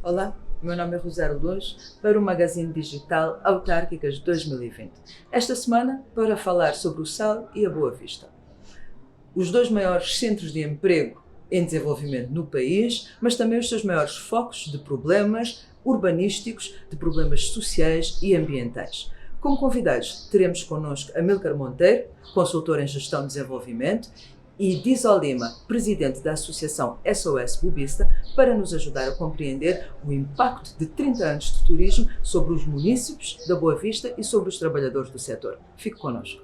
Olá, meu nome é Rosário Loz para o Magazine Digital Autárquicas 2020. Esta semana para falar sobre o Sal e a Boa Vista. Os dois maiores centros de emprego em desenvolvimento no país, mas também os seus maiores focos de problemas urbanísticos, de problemas sociais e ambientais. Como convidados, teremos connosco Amílcar Monteiro, consultor em Gestão de Desenvolvimento, e Dizó Lima, presidente da Associação SOS Bobista, para nos ajudar a compreender o impacto de 30 anos de turismo sobre os munícipes da Boa Vista e sobre os trabalhadores do setor. Fique connosco.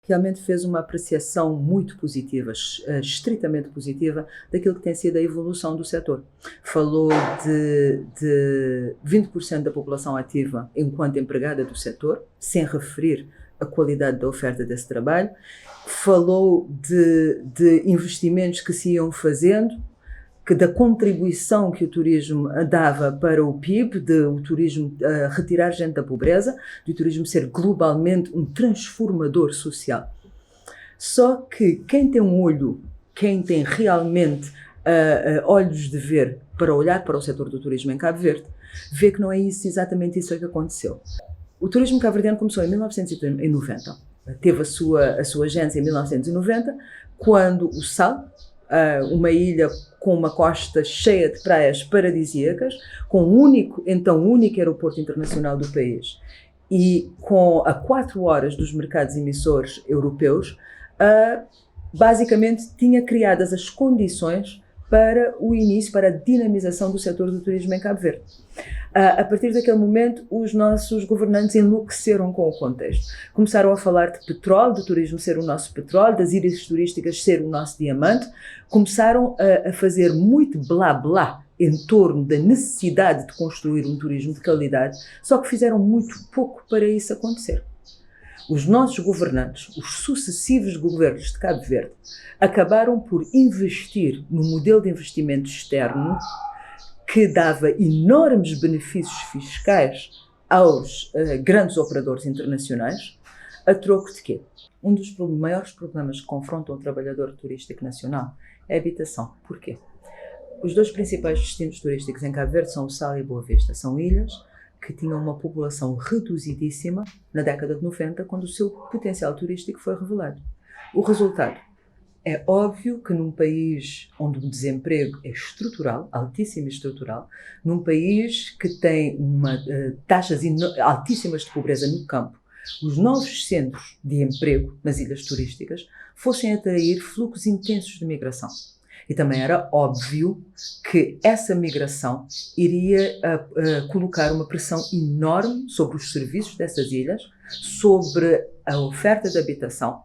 Realmente fez uma apreciação muito positiva, estritamente positiva, daquilo que tem sido a evolução do setor. Falou de 20% da população ativa enquanto empregada do setor, sem referir a qualidade da oferta desse trabalho. Falou de investimentos que se iam fazendo, da contribuição que o turismo dava para o PIB, de o turismo retirar gente da pobreza, de o turismo ser globalmente um transformador social. Só que quem tem um olho, quem tem realmente olhos de ver para olhar para o setor do turismo em Cabo Verde, vê que não é exatamente isso que aconteceu. O turismo cabo-verdiano começou em 1990, teve a sua agência em 1990, quando o Sal, uma ilha com uma costa cheia de praias paradisíacas, com o único aeroporto internacional do país e a 4 horas dos mercados emissores europeus, basicamente tinha criadas as condições para o início, para a dinamização do setor do turismo em Cabo Verde. A partir daquele momento, os nossos governantes enlouqueceram com o contexto. Começaram a falar de petróleo, do turismo ser o nosso petróleo, das ilhas turísticas ser o nosso diamante. Começaram a fazer muito blá blá em torno da necessidade de construir um turismo de qualidade, só que fizeram muito pouco para isso acontecer. Os nossos governantes, os sucessivos governos de Cabo Verde, acabaram por investir no modelo de investimento externo que dava enormes benefícios fiscais aos grandes operadores internacionais, a troco de quê? Um dos maiores problemas que confrontam o trabalhador turístico nacional é a habitação. Porquê? Os dois principais destinos turísticos em Cabo Verde são o Sal e a Boa Vista. São ilhas que tinham uma população reduzidíssima na década de 90, quando o seu potencial turístico foi revelado. O resultado? É óbvio que num país onde o desemprego é estrutural, altíssimo e estrutural, num país que tem taxas altíssimas de pobreza no campo, os novos centros de emprego nas ilhas turísticas fossem atrair fluxos intensos de migração. E também era óbvio que essa migração iria colocar uma pressão enorme sobre os serviços dessas ilhas, sobre a oferta de habitação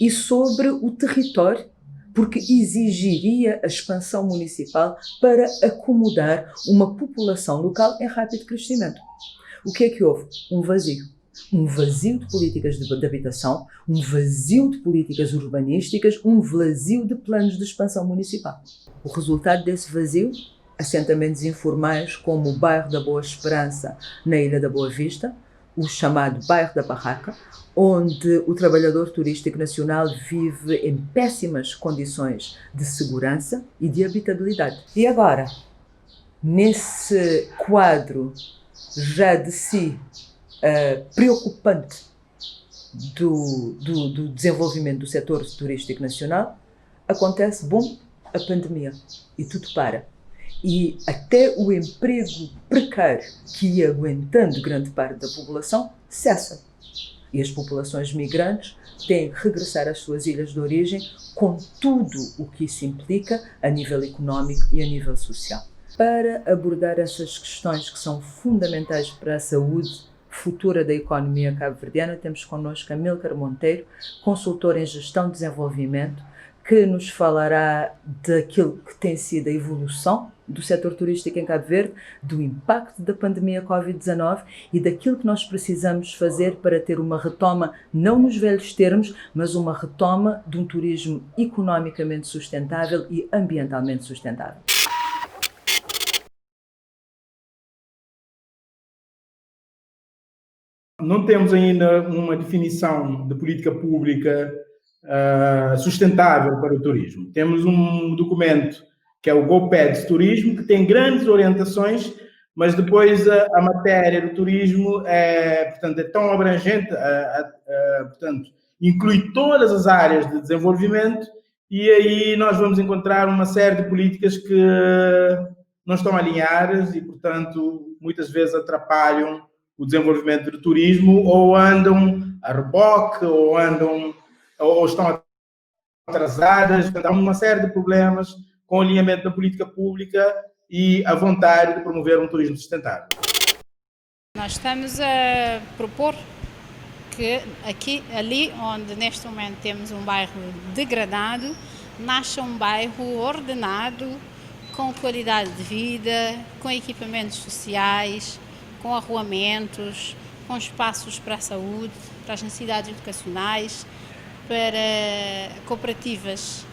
e sobre o território, porque exigiria a expansão municipal para acomodar uma população local em rápido crescimento. O que é que houve? Um vazio. Um vazio de políticas de habitação, um vazio de políticas urbanísticas, um vazio de planos de expansão municipal. O resultado desse vazio, assentamentos informais como o bairro da Boa Esperança na Ilha da Boa Vista, o chamado bairro da Barraca, onde o trabalhador turístico nacional vive em péssimas condições de segurança e de habitabilidade. E agora, nesse quadro já de si preocupante do desenvolvimento do setor turístico nacional, acontece, a pandemia e tudo para. E até o emprego precário que ia aguentando grande parte da população cessa. E as populações migrantes têm que regressar às suas ilhas de origem com tudo o que isso implica a nível económico e a nível social. Para abordar essas questões que são fundamentais para a saúde futura da economia cabo-verdiana, temos connosco Amílcar Monteiro, consultor em Gestão de Desenvolvimento, que nos falará daquilo que tem sido a evolução do setor turístico em Cabo Verde, do impacto da pandemia Covid-19 e daquilo que nós precisamos fazer para ter uma retoma, não nos velhos termos, mas uma retoma de um turismo economicamente sustentável e ambientalmente sustentável. Não temos ainda uma definição de política pública sustentável para o turismo. Temos um documento que é o GoPeds Turismo, que tem grandes orientações, mas depois a matéria do turismo portanto, é tão abrangente, portanto, inclui todas as áreas de desenvolvimento, e aí nós vamos encontrar uma série de políticas que não estão alinhadas e, portanto, muitas vezes atrapalham o desenvolvimento do turismo, ou andam a reboque, ou estão atrasadas. Há uma série de problemas com o alinhamento da política pública e a vontade de promover um turismo sustentável. Nós estamos a propor que ali onde neste momento temos um bairro degradado, nasça um bairro ordenado, com qualidade de vida, com equipamentos sociais, com arruamentos, com espaços para a saúde, para as necessidades educacionais, para cooperativas.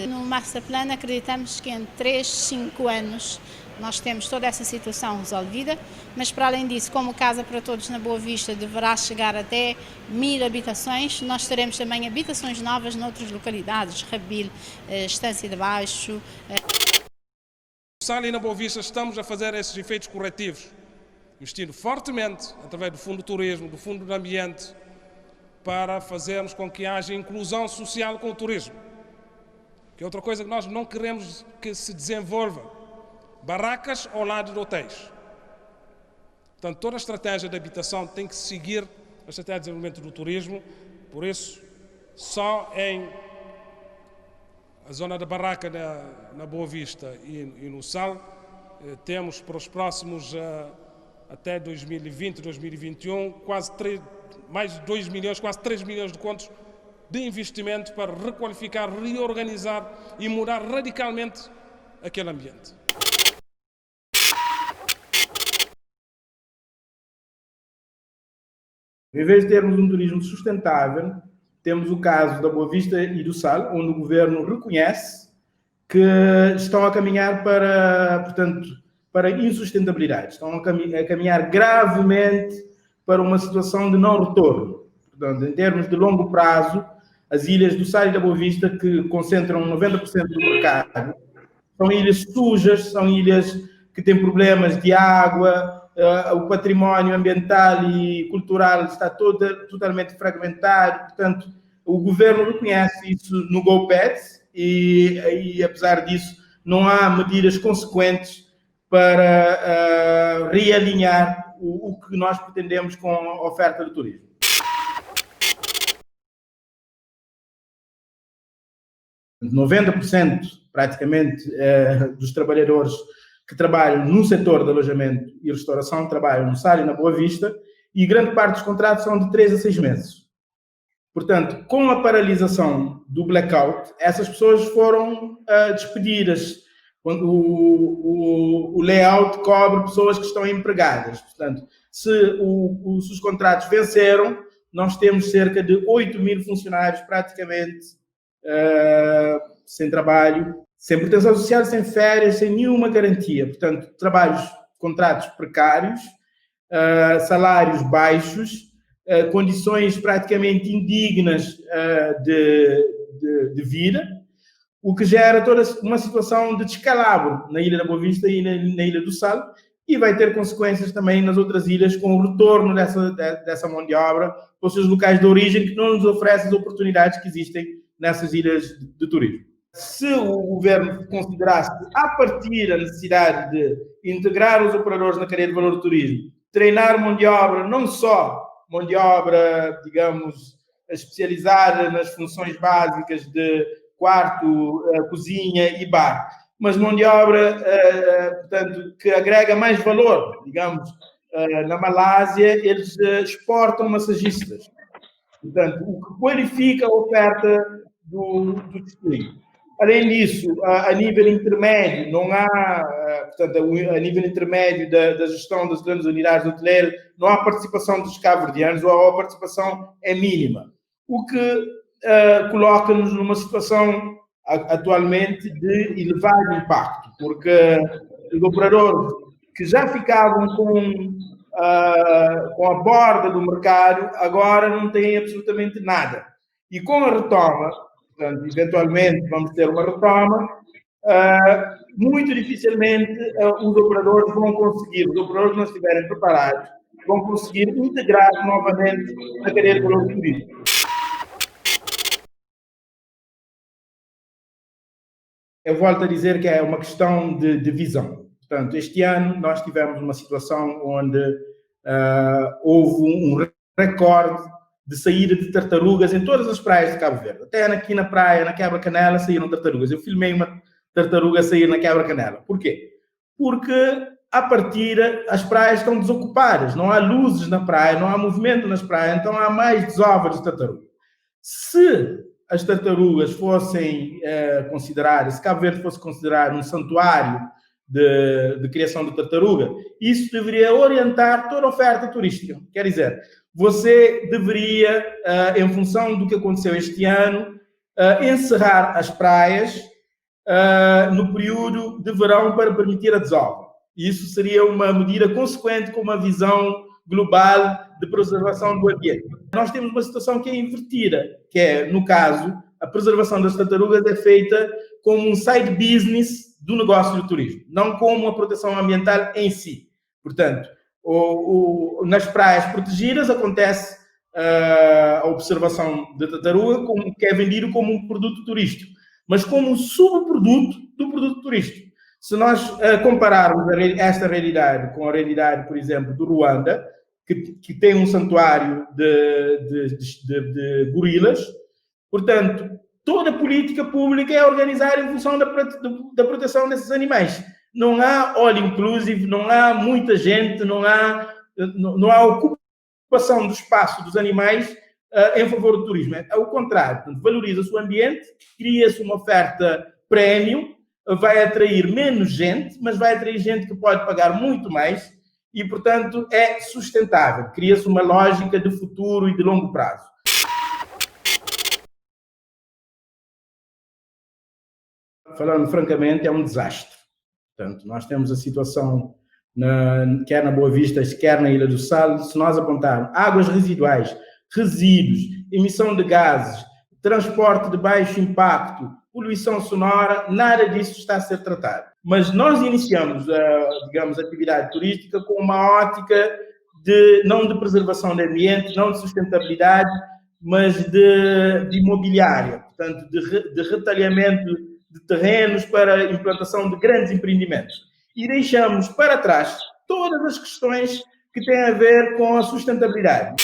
No Master Plan acreditamos que em 3, 5 anos nós temos toda essa situação resolvida, mas para além disso, como Casa para Todos na Boa Vista deverá chegar até 1000 habitações, nós teremos também habitações novas noutras localidades, Rabil, Estância de Baixo. Ali na Boa Vista estamos a fazer esses efeitos corretivos, investindo fortemente através do Fundo do Turismo, do Fundo do Ambiente, para fazermos com que haja inclusão social com o turismo, que é outra coisa que nós não queremos que se desenvolva, barracas ao lado de hotéis. Portanto, toda a estratégia de habitação tem que seguir a estratégia de desenvolvimento do turismo, por isso, só em a zona da barraca na Boa Vista e no Sal, temos para os próximos, até 2020, 2021, mais de 2 milhões, quase 3 milhões de contos de investimento para requalificar, reorganizar e mudar radicalmente aquele ambiente. Em vez de termos um turismo sustentável, temos o caso da Boa Vista e do Sal, onde o governo reconhece que estão a caminhar para insustentabilidade, estão a caminhar gravemente para uma situação de não retorno. Portanto, em termos de longo prazo, as ilhas do Sal e da Boa Vista, que concentram 90% do mercado, são ilhas sujas, são ilhas que têm problemas de água, o património ambiental e cultural está totalmente fragmentado. Portanto, o governo reconhece isso no GoPeds e apesar disso, não há medidas consequentes para realinhar o que nós pretendemos com a oferta do turismo. ,90% praticamente dos trabalhadores que trabalham no setor de alojamento e restauração trabalham no Sal e na Boa Vista, e grande parte dos contratos são de 3 a 6 meses. Portanto, com a paralisação do blackout, essas pessoas foram despedidas. Quando o layout cobre pessoas que estão empregadas. Portanto, se os contratos venceram, nós temos cerca de 8.000 funcionários praticamente sem trabalho, sem proteção social, sem férias, sem nenhuma garantia. Portanto, contratos precários, salários baixos, condições praticamente indignas de vida, o que gera toda uma situação de descalabro na Ilha da Boa Vista e na Ilha do Sal, e vai ter consequências também nas outras ilhas com o retorno dessa mão de obra para os seus locais de origem, que não nos oferece as oportunidades que existem nessas ilhas de turismo. Se o governo considerasse a partir a necessidade de integrar os operadores na cadeia de valor do turismo, treinar mão de obra, não só mão de obra, digamos, especializada nas funções básicas de quarto, cozinha e bar, mas mão de obra, portanto, que agrega mais valor. Digamos, na Malásia, eles exportam massagistas. Portanto, o que qualifica a oferta do destino. Além disso, a nível intermédio, não há, portanto, a nível intermédio da gestão das grandes unidades hoteleiras, não há participação dos cabo-verdianos, ou a participação é mínima. O que coloca-nos numa situação atualmente de elevado impacto, porque os operadores que já ficavam com a borda do mercado, agora não têm absolutamente nada. E com a retoma, portanto, eventualmente vamos ter uma retoma, muito dificilmente os operadores vão conseguir, os operadores que não estiverem preparados, vão conseguir integrar novamente a cadeia de valor turístico. Eu volto a dizer que é uma questão de visão. Portanto, este ano nós tivemos uma situação onde houve um recorde de saída de tartarugas em todas as praias de Cabo Verde. Até aqui na praia, na Quebra-Canela, saíram tartarugas. Eu filmei uma tartaruga sair na Quebra-Canela. Por quê? Porque, à partida, as praias estão desocupadas. Não há luzes na praia, não há movimento nas praias, então há mais desovas de tartaruga. Se as tartarugas fossem consideradas, se Cabo Verde fosse considerado um santuário de criação de tartaruga, isso deveria orientar toda a oferta turística. Quer dizer, você deveria, em função do que aconteceu este ano, encerrar as praias no período de verão para permitir a desova. Isso seria uma medida consequente com uma visão global de preservação do ambiente. Nós temos uma situação que é invertida, que é, no caso, a preservação das tartarugas é feita como um side business do negócio do turismo, não como uma proteção ambiental em si. Portanto, nas praias protegidas acontece a observação da tartaruga, que é vendido como um produto turístico, mas como um subproduto do produto turístico. Se nós compararmos esta realidade com a realidade, por exemplo, do Ruanda, que tem um santuário de gorilas, portanto, toda a política pública é organizada em função da proteção desses animais. Não há all inclusive, não há muita gente, não há ocupação do espaço dos animais em favor do turismo. É o contrário, valoriza-se o ambiente, cria-se uma oferta premium, vai atrair menos gente, mas vai atrair gente que pode pagar muito mais e, portanto, é sustentável. Cria-se uma lógica de futuro e de longo prazo. Falando francamente, é um desastre. Portanto, nós temos a situação, quer na Boa Vista, quer na Ilha do Sal, se nós apontarmos águas residuais, resíduos, emissão de gases, transporte de baixo impacto, poluição sonora, nada disso está a ser tratado. Mas nós iniciamos, digamos, a atividade turística com uma ótica não de preservação do ambiente, não de sustentabilidade, mas de imobiliária, portanto, de retalhamento de terrenos para implantação de grandes empreendimentos. E deixamos para trás todas as questões que têm a ver com a sustentabilidade.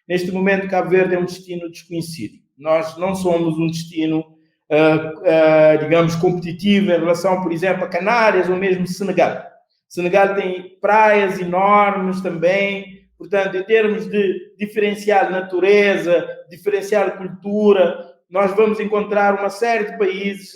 Neste momento, Cabo Verde é um destino desconhecido. Nós não somos um destino, digamos, competitivo em relação, por exemplo, a Canárias ou mesmo Senegal. Senegal tem praias enormes também. Portanto, em termos de diferenciar natureza, diferenciar cultura, nós vamos encontrar uma série de países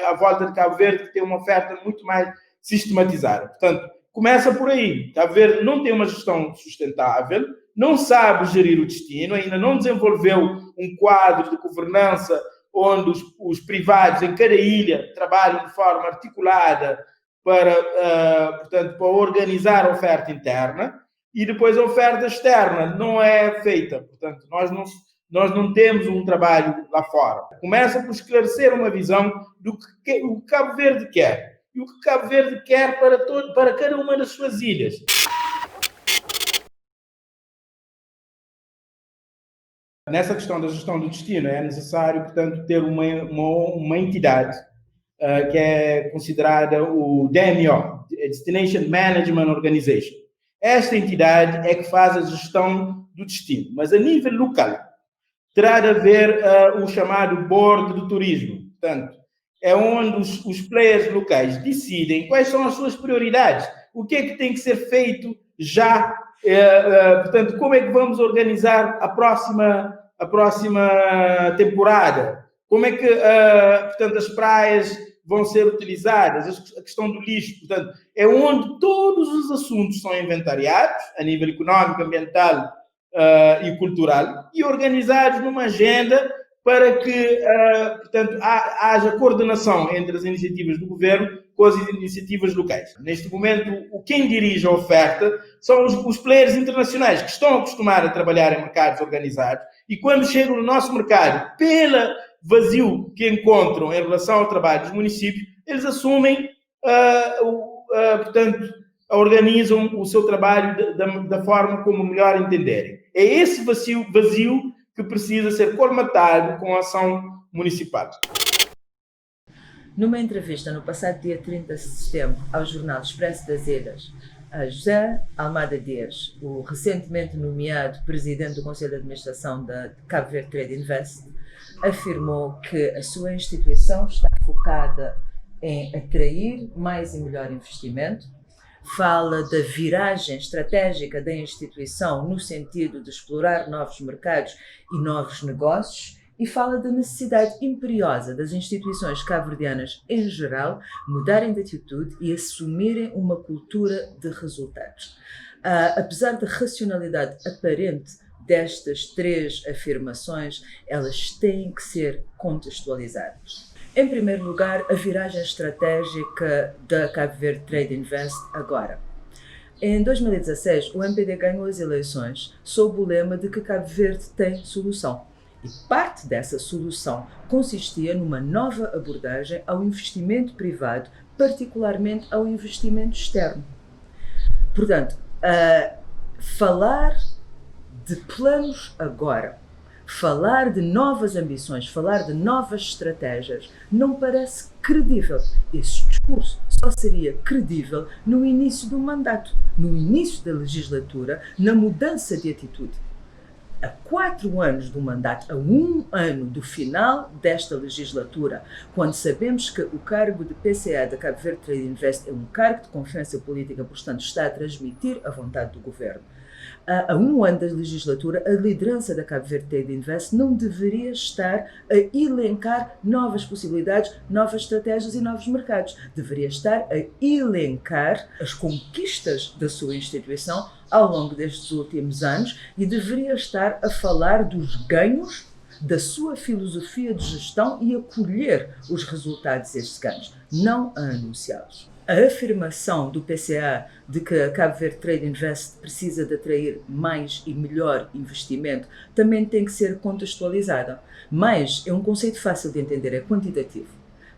à volta de Cabo Verde que tem uma oferta muito mais sistematizada. Portanto, começa por aí. Cabo Verde não tem uma gestão sustentável, não sabe gerir o destino, ainda não desenvolveu um quadro de governança onde os privados em cada ilha trabalham de forma articulada portanto, para organizar a oferta interna. E depois a oferta externa não é feita. Portanto, nós não temos um trabalho lá fora. Começa por esclarecer uma visão do que o Cabo Verde quer. E o que Cabo Verde quer para cada uma das suas ilhas. Nessa questão da gestão do destino, é necessário, portanto, ter uma entidade que é considerada o DMO, Destination Management Organization. Esta entidade é que faz a gestão do destino, mas a nível local terá de haver o chamado Board do Turismo. Portanto, é onde os players locais decidem quais são as suas prioridades, o que é que tem que ser feito já Portanto, como é que vamos organizar a próxima temporada? Como é que, portanto, as praias vão ser utilizadas? A questão do lixo, portanto, é onde todos os assuntos são inventariados, a nível económico, ambiental e cultural, e organizados numa agenda para que, portanto, haja coordenação entre as iniciativas do governo com as iniciativas locais. Neste momento, quem dirige a oferta são os players internacionais que estão acostumados a trabalhar em mercados organizados e quando chegam no nosso mercado, pelo vazio que encontram em relação ao trabalho dos municípios, eles assumem, portanto, organizam o seu trabalho da forma como melhor entenderem. É esse vazio que precisa ser colmatado com a ação municipal. Numa entrevista no passado dia 30 de setembro ao jornal Expresso das Ilhas, a José Almada Dias, o recentemente nomeado presidente do Conselho de Administração da Cabo Verde Trade Invest, afirmou que a sua instituição está focada em atrair mais e melhor investimento, fala da viragem estratégica da instituição no sentido de explorar novos mercados e novos negócios e fala da necessidade imperiosa das instituições cabo-verdianas em geral mudarem de atitude e assumirem uma cultura de resultados. Apesar da racionalidade aparente destas três afirmações, elas têm que ser contextualizadas. Em primeiro lugar, a viragem estratégica da Cabo Verde Trade Invest agora. Em 2016, o MPD ganhou as eleições sob o lema de que Cabo Verde tem solução. E parte dessa solução consistia numa nova abordagem ao investimento privado, particularmente ao investimento externo. Portanto, falar de planos agora, falar de novas ambições, falar de novas estratégias, não parece credível. Esse discurso só seria credível no início do mandato, no início da legislatura, na mudança de atitude. A 4 anos do mandato, a 1 ano do final desta legislatura, quando sabemos que o cargo de PCA da Cabo Verde Trade Invest é um cargo de confiança política, portanto está a transmitir a vontade do governo. A 1 ano da legislatura, a liderança da Cabo Verde Trade Invest não deveria estar a elencar novas possibilidades, novas estratégias e novos mercados. Deveria estar a elencar as conquistas da sua instituição ao longo destes últimos anos e deveria estar a falar dos ganhos da sua filosofia de gestão e a colher os resultados destes ganhos, não a anunciá-los. A afirmação do PCA de que a Cabo Verde Trade Invest precisa de atrair mais e melhor investimento também tem que ser contextualizada. Mais é um conceito fácil de entender, é quantitativo,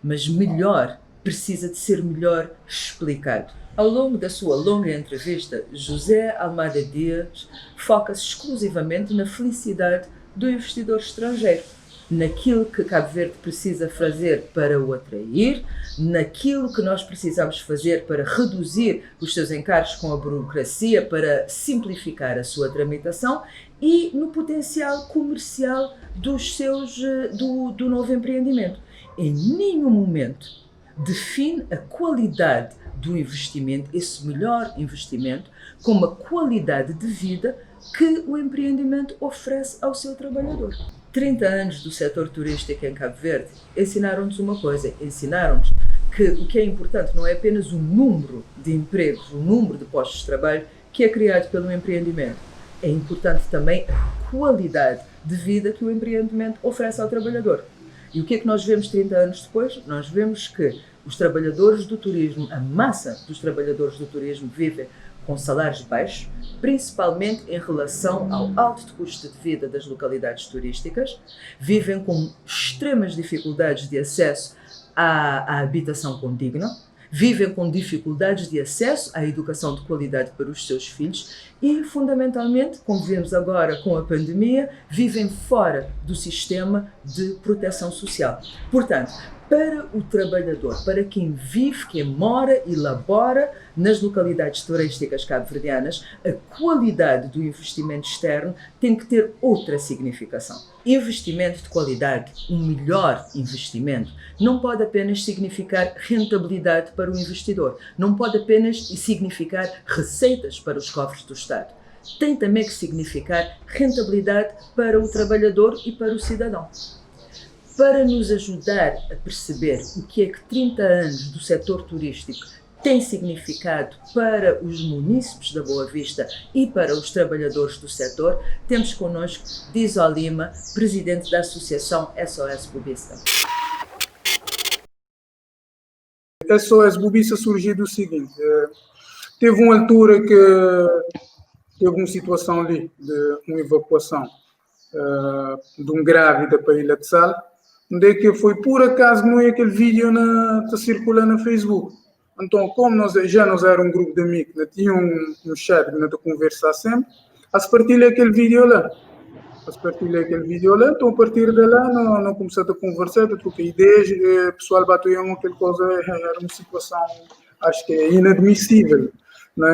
mas melhor precisa de ser melhor explicado. Ao longo da sua longa entrevista, José Almada Dias foca-se exclusivamente na felicidade do investidor estrangeiro, naquilo que Cabo Verde precisa fazer para o atrair, naquilo que nós precisamos fazer para reduzir os seus encargos com a burocracia, para simplificar a sua tramitação e no potencial comercial do novo empreendimento. Em nenhum momento define a qualidade do investimento, esse melhor investimento, como a qualidade de vida que o empreendimento oferece ao seu trabalhador. 30 anos do setor turístico em Cabo Verde ensinaram-nos uma coisa, ensinaram-nos que o que é importante não é apenas o número de empregos, o número de postos de trabalho que é criado pelo empreendimento. É importante também a qualidade de vida que o empreendimento oferece ao trabalhador. E o que é que nós vemos 30 anos depois? Nós vemos que os trabalhadores do turismo, a massa dos trabalhadores do turismo vivem com salários baixos, principalmente em relação ao alto custo de vida das localidades turísticas, vivem com extremas dificuldades de acesso à habitação condigna, vivem com dificuldades de acesso à educação de qualidade para os seus filhos e, fundamentalmente, como vemos agora com a pandemia, vivem fora do sistema de proteção social. Portanto, para o trabalhador, para quem vive, quem mora e labora nas localidades turísticas cabo-verdianas, a qualidade do investimento externo tem que ter outra significação. Investimento de qualidade, um melhor investimento, não pode apenas significar rentabilidade para o investidor, não pode apenas significar receitas para os cofres do Estado. tem também que significar rentabilidade para o trabalhador e para o cidadão. Para nos ajudar a perceber o que é que 30 anos do setor turístico tem significado para os munícipes da Boa Vista e para os trabalhadores do setor, temos connosco Dizo Lima, presidente da Associação SOS Bobista. A SOS Bobista surgiu do seguinte, teve uma altura que teve uma situação ali de uma evacuação de um grávida para a Ilha de Sal, onde é que foi por acaso não é aquele vídeo que circula no Facebook. Então, como nós era um grupo de amigos, nós tínhamos um chat que nós conversar sempre, a partilhar aquele vídeo lá. Então, a partir de lá, nós começamos a conversar, a trocar ideias, o pessoal bateu em aquela coisa, era uma situação, acho que é inadmissível.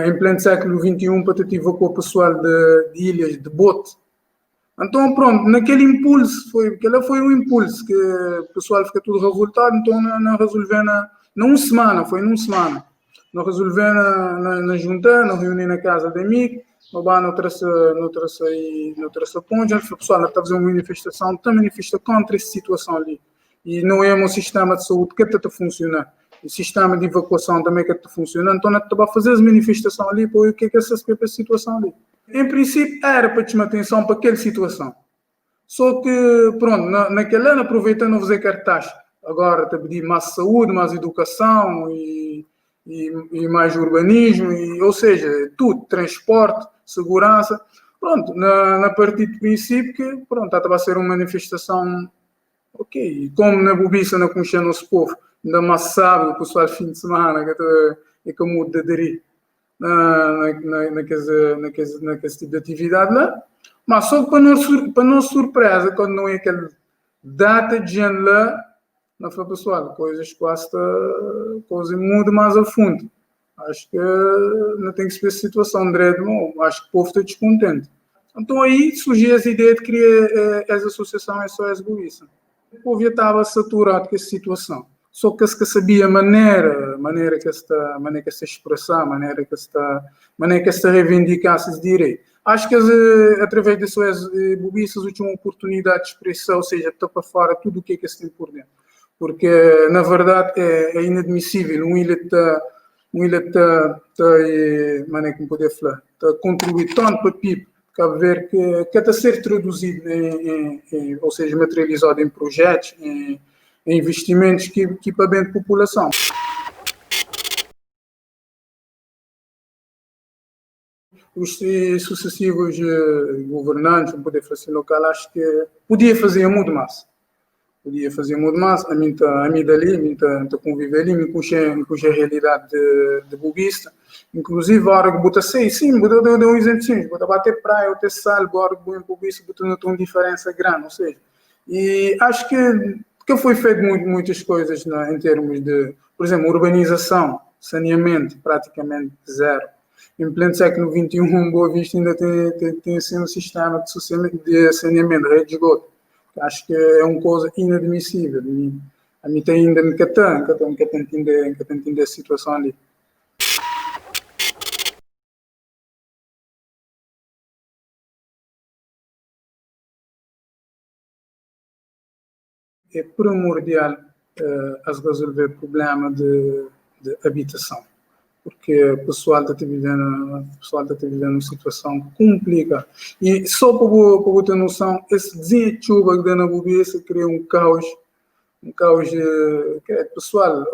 Em pleno século XXI, para ter com o pessoal de ilhas, de bote. Então, pronto, naquele impulso, foi um impulso que o pessoal fica tudo revoltado, então não resolveu numa semana. Nós resolvemos na junta, nós reunimos na casa de amigos, não trouxe ponte, o pessoal está fazendo uma manifestação, está manifesta contra essa situação ali. E não é um sistema de saúde que está a funcionar. O sistema de evacuação também que está funcionando, então nós estamos a fazer essa manifestação ali, para o que é essa situação ali. Em princípio, era para chamar atenção para aquela situação. Só que, pronto, naquele ano, aproveitando a fazer cartaz, agora está a pedir mais saúde, mais educação e mais urbanismo, ou seja, tudo, transporte, segurança. Pronto, na partir do princípio que, pronto, estava a ser uma manifestação, ok, como na Bobista não conhecia o nosso povo, ainda mais sábado, o pessoal fim de semana, que muda de aderir naquele tipo de atividade lá. Mas só que para nossa surpresa, quando não é aquela data de ano lá, não foi pessoal, coisas mudam mais a fundo. Acho que não tem que se ver a situação direito, não. Acho que o povo está descontente. Então aí surgiu essa ideia de criar essa associação SOS Bobista. O povo já estava saturado com essa situação. Só que se sabia a maneira que se expressar, a maneira que se reivindicar esses direitos. Acho que através da SOS Bobista tinha uma oportunidade de expressar, ou seja, está para fora tudo o que se tem por dentro. Porque, na verdade, é inadmissível uma ilha está a contribuir tanto para o PIB, Cabo Verde, que está a ser traduzido, ou seja, materializado em projetos, em investimentos que para bem da população. Os sucessivos governantes, o poder fazer local, acho que podia fazer muito mais. A mim dali, está conviver ali, me conhecer a realidade de Bobista. Inclusive, a hora que bota sei, sim, vou dar um exemplo simples, vou bater praia, ou ter sal, a hora que vou em Bobista, não tem uma diferença grande, ou seja. E acho que foi feito muitas coisas em termos de, por exemplo, urbanização, saneamento, praticamente zero. Em pleno século XXI, Boa Vista ainda tem assim um sistema de saneamento, rede de esgoto. Acho que é uma coisa inadmissível. A mim tem ainda nunca entender a situação ali. É primordial resolver o problema de habitação, porque o pessoal está vivendo uma situação complicada. E só para ter noção, esse dia de chuva que dá na Bobista cria um caos que pessoal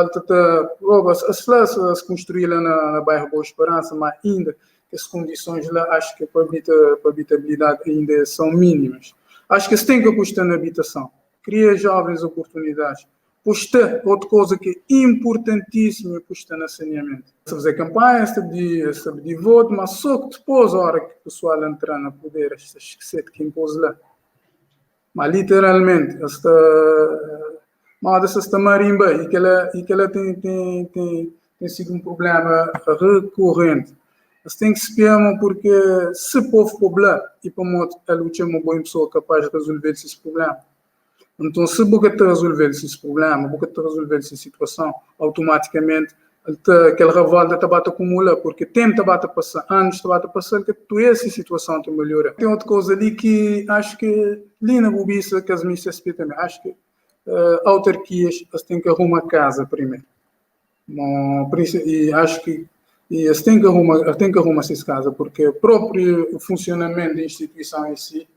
está se construir lá na bairro Boa Esperança, mas ainda as condições lá, acho que para habitabilidade ainda são mínimas. Acho que se tem que apostar na habitação, criar jovens oportunidades. Apostar, outra coisa que é importantíssima, apostar no saneamento. Se fazer campanha, se pedir voto, mas só que depois, a hora que o pessoal entrar no poder, esquecer de quem pôs lá. Mas literalmente, esta marimba, e que ela tem sido um problema recorrente. Mas tem que se esperar, porque se o povo poblar, e para modo, ela é uma boa pessoa capaz de resolver esses problemas. Então, se você resolver esse problema, você resolver essa situação, automaticamente aquele revolta está a acumular, porque tempo está a passar, anos está a passar, que tu essa situação te melhora. Tem outra coisa ali que acho que ali na Bobiça, que as ministras também, acho que autarquias têm que arrumar casa primeiro. E acho que eles têm que arrumar essa casa, porque o próprio funcionamento da instituição em si,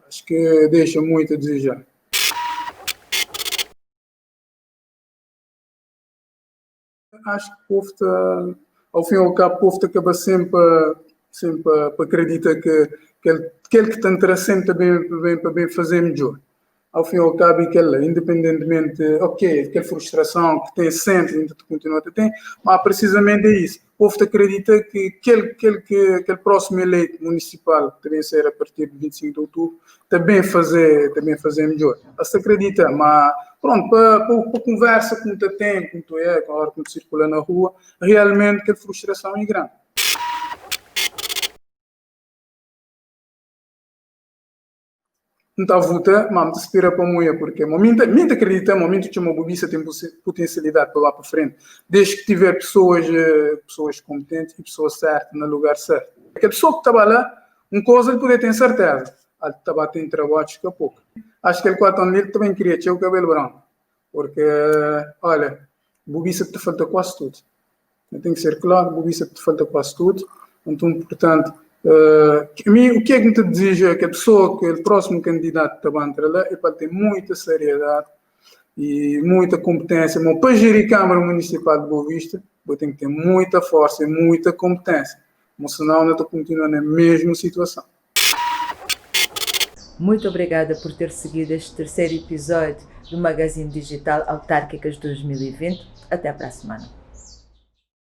acho que deixa muito a desejar. Acho que o povo está, ao fim e ao cabo, o povo acaba sempre a acreditar que aquele que está interessante para bem fazer melhor. Ao fim e ao cabo, independentemente, aquela frustração que tem sempre, ainda continua a ter, mas precisamente é isso. O povo acredita que aquele próximo eleito municipal, que também será a partir de 25 de outubro, também fazer melhor. Se acredita, mas pronto, para conversa como tu tem, como tu é, com a hora que tu circula na rua, realmente aquela frustração é grande. Não está a votar, mas se espera para mulher, porque momento acredita, momento que uma Bobiça tem potencialidade para lá para frente, desde que tiver pessoas competentes e pessoas certas no lugar certo. Aquela pessoa que estava lá, uma coisa ele poder ter certeza, ele estava a ter trabalho a pouco. Acho que ele 4 anos ele também queria ter o cabelo branco, porque, olha, Bobiça te falta quase tudo. Tem que ser claro, Bobiça te falta quase tudo, então, portanto, o que é que me deseja que a pessoa, que o próximo candidato que vai entrar lá, é para ter muita seriedade e muita competência, mas para gerir a Câmara Municipal de Boa Vista, tem que ter muita força e muita competência, mas senão não estou continuando na mesma situação. Muito obrigada por ter seguido este terceiro episódio do Magazine Digital Autárquicas 2020. Até para a semana.